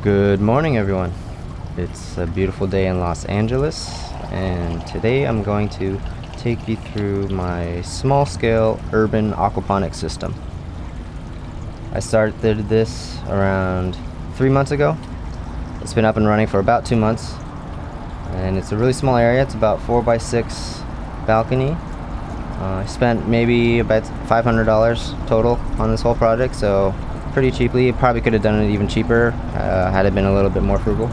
Good morning, everyone. It's a beautiful day in Los Angeles, and today I'm going to take you through my small-scale urban aquaponics system. I started this around 3 months ago. It's been up and running for about 2 months, and it's a really small area. It's about 4x6 balcony. I spent maybe about $500 total on this whole project, so pretty cheaply. Probably could have done it even cheaper had it been a little bit more frugal.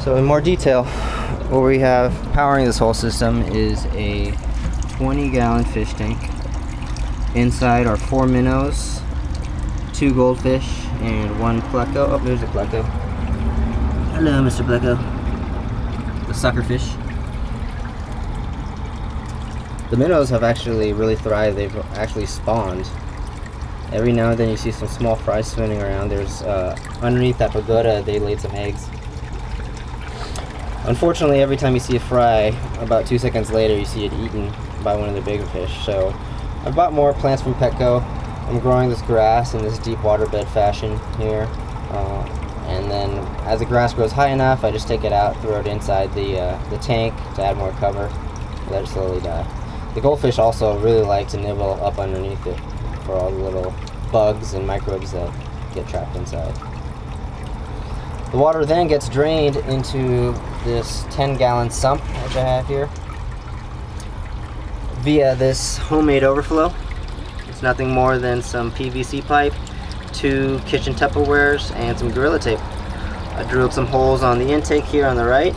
So in more detail, what we have powering this whole system is a 20-gallon fish tank. Inside are 4 minnows, 2 goldfish, and 1 pleco. Oh, there's a pleco. Hello, Mr. Pleco. The sucker fish. The minnows have actually really thrived. They've actually spawned. Every now and then you see some small fries swimming around. There's underneath that pagoda they laid some eggs. Unfortunately, every time you see a fry, about 2 seconds later you see it eaten by one of the bigger fish. So I bought more plants from Petco. I'm growing this grass in this deep water bed fashion here. And then as the grass grows high enough, I just take it out, throw it inside the tank to add more cover, let it slowly die. The goldfish also really like to nibble up underneath it for all the little bugs and microbes that get trapped inside. The water then gets drained into this 10-gallon sump, which I have here, via this homemade overflow. It's nothing more than some PVC pipe, 2 kitchen Tupperwares, and some Gorilla Tape. I drilled some holes on the intake here on the right.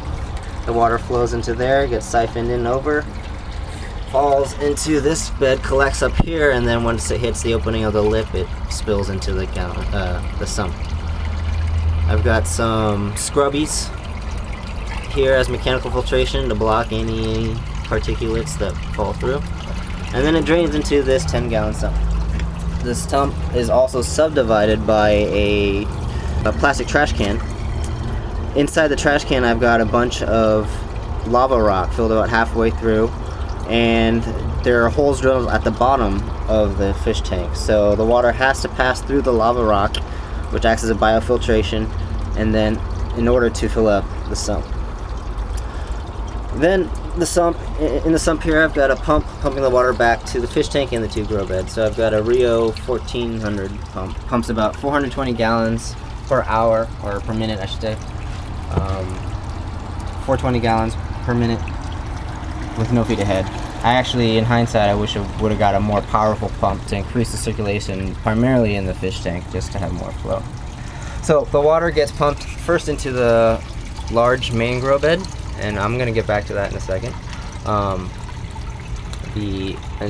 The water flows into there, gets siphoned in over, falls into this bed, collects up here, and then once it hits the opening of the lip, it spills into the sump. I've got some scrubbies here as mechanical filtration to block any particulates that fall through. And then it drains into this 10-gallon sump. This sump is also subdivided by a plastic trash can. Inside the trash can I've got a bunch of lava rock filled about halfway through, and there are holes drilled at the bottom of the fish tank. So the water has to pass through the lava rock, which acts as a biofiltration, and then in order to fill up the sump. Then in the sump here I've got a pump pumping the water back to the fish tank and the 2 grow beds. So I've got a Rio 1400 pump. Pumps about 420 gallons per hour, or per minute I should say. 420 gallons per minute with no feet ahead. I actually, in hindsight, I wish I would have got a more powerful pump to increase the circulation, primarily in the fish tank, just to have more flow. So the water gets pumped first into the large main grow bed, and I'm going to get back to that in a second. And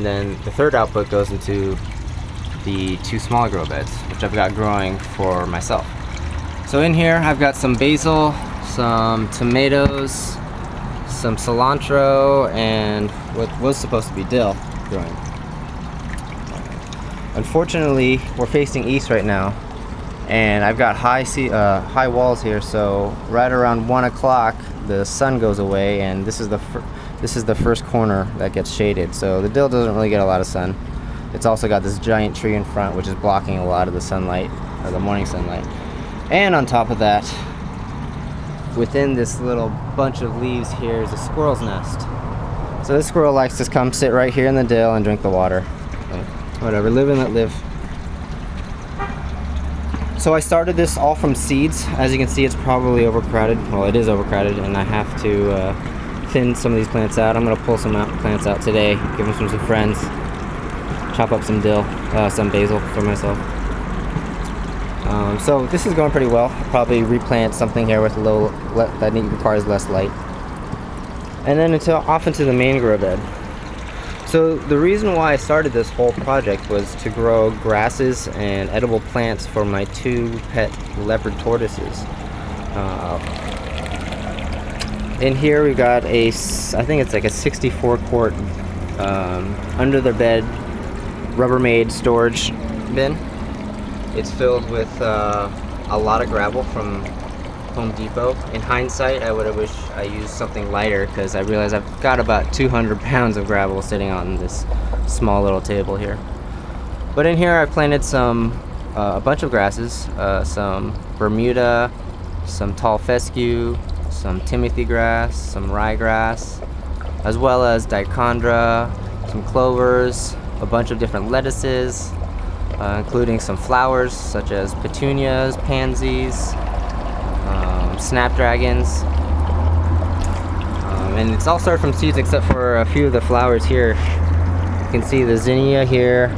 then the third output goes into the 2 smaller grow beds, which I've got growing for myself. So in here I've got some basil, some tomatoes, some cilantro, and what was supposed to be dill growing. Unfortunately, we're facing east right now, and I've got high walls here, so right around 1 o'clock the sun goes away, and this is the first corner that gets shaded, so the dill doesn't really get a lot of sun. It's also got this giant tree in front which is blocking a lot of the sunlight, or the morning sunlight. And on top of that, within this little bunch of leaves here is a squirrel's nest. So this squirrel likes to come sit right here in the dill and drink the water. But whatever, live and let live. So I started this all from seeds. As you can see, it's probably overcrowded. Well, it is overcrowded, and I have to thin some of these plants out. I'm going to pull some plants out today, give them to some friends, chop up some dill, some basil for myself. So this is going pretty well. I'll probably replant something here with that requires less light. And then off into the main grow bed. So the reason why I started this whole project was to grow grasses and edible plants for my 2 pet leopard tortoises. In here we got I think it's like a 64 quart under the bed Rubbermaid storage bin. It's filled with a lot of gravel from Home Depot. In hindsight, I would have wished I used something lighter, because I realized I've got about 200 pounds of gravel sitting on this small little table here. But in here I planted some a bunch of grasses, some Bermuda, some tall fescue, some Timothy grass, some ryegrass, as well as dichondra, some clovers, a bunch of different lettuces, including some flowers such as petunias, pansies, snapdragons, and it's all started from seeds except for a few of the flowers here. You can see the zinnia here,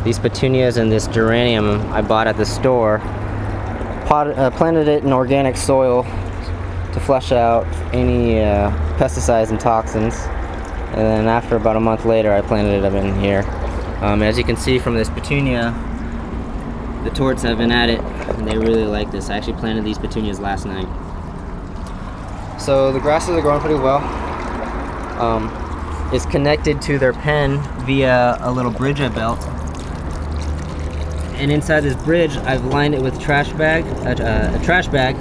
these petunias, and this geranium I bought at the store. Planted it in organic soil to flush out any pesticides and toxins, and then after about a month later I planted them in here. As you can see from this petunia, the torts have been at it and they really like this. I actually planted these petunias last night. So the grasses are growing pretty well. It's connected to their pen via a little bridge I built. And inside this bridge, I've lined it with a trash bag,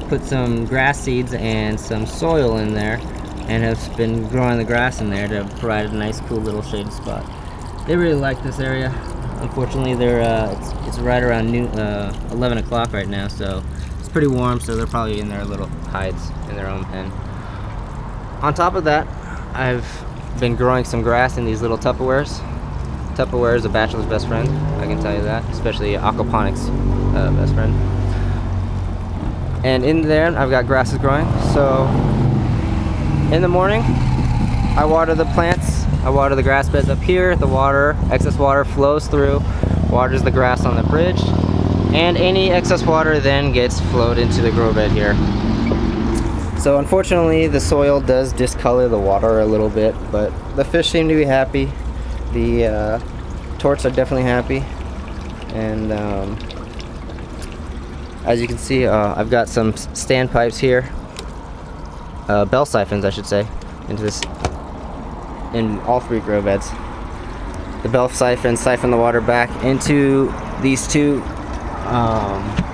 put some grass seeds and some soil in there, and have been growing the grass in there to provide a nice, cool little shaded spot. They really like this area. Unfortunately, it's right around noon, 11 o'clock right now, so it's pretty warm, so they're probably in their little hides in their own pen. On top of that, I've been growing some grass in these little Tupperwares. Tupperware is a bachelor's best friend, I can tell you that, especially Aquaponics' best friend. And in there, I've got grasses growing. So in the morning, I water the plants. I water the grass beds up here. The water, excess water flows through, waters the grass on the bridge, and any excess water then gets flowed into the grow bed here. So unfortunately, the soil does discolor the water a little bit, but the fish seem to be happy. The torts are definitely happy, and as you can see, I've got some standpipes here, bell siphons I should say, into this, in all three grow beds. The bell siphons siphon the water back into these two,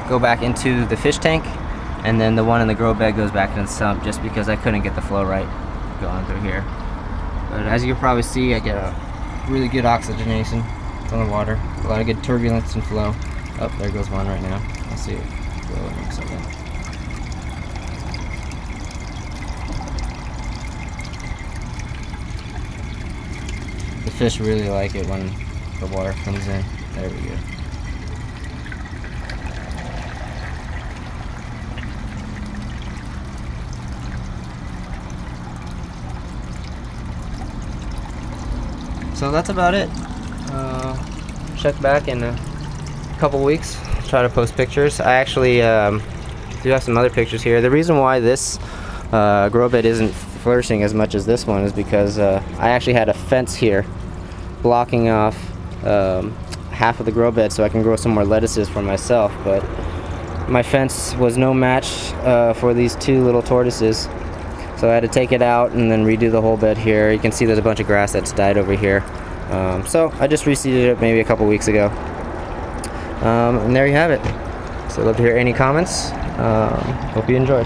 go back into the fish tank, and then the one in the grow bed goes back in the sump, just because I couldn't get the flow right going through here. But as you can probably see, I get a really good oxygenation from the water, a lot of good turbulence and flow. Oh, there goes one right now. I'll see it go in a second. The fish really like it when the water comes in. There we go. So that's about it. Check back in a couple weeks, try to post pictures. I actually do have some other pictures here. The reason why this grow bed isn't flourishing as much as this one is because I actually had a fence here blocking off half of the grow bed so I can grow some more lettuces for myself, but my fence was no match for these two little tortoises. So I had to take it out and then redo the whole bed here. You can see there's a bunch of grass that's died over here. So I just reseeded it maybe a couple weeks ago. And there you have it. So I'd love to hear any comments. Hope you enjoyed.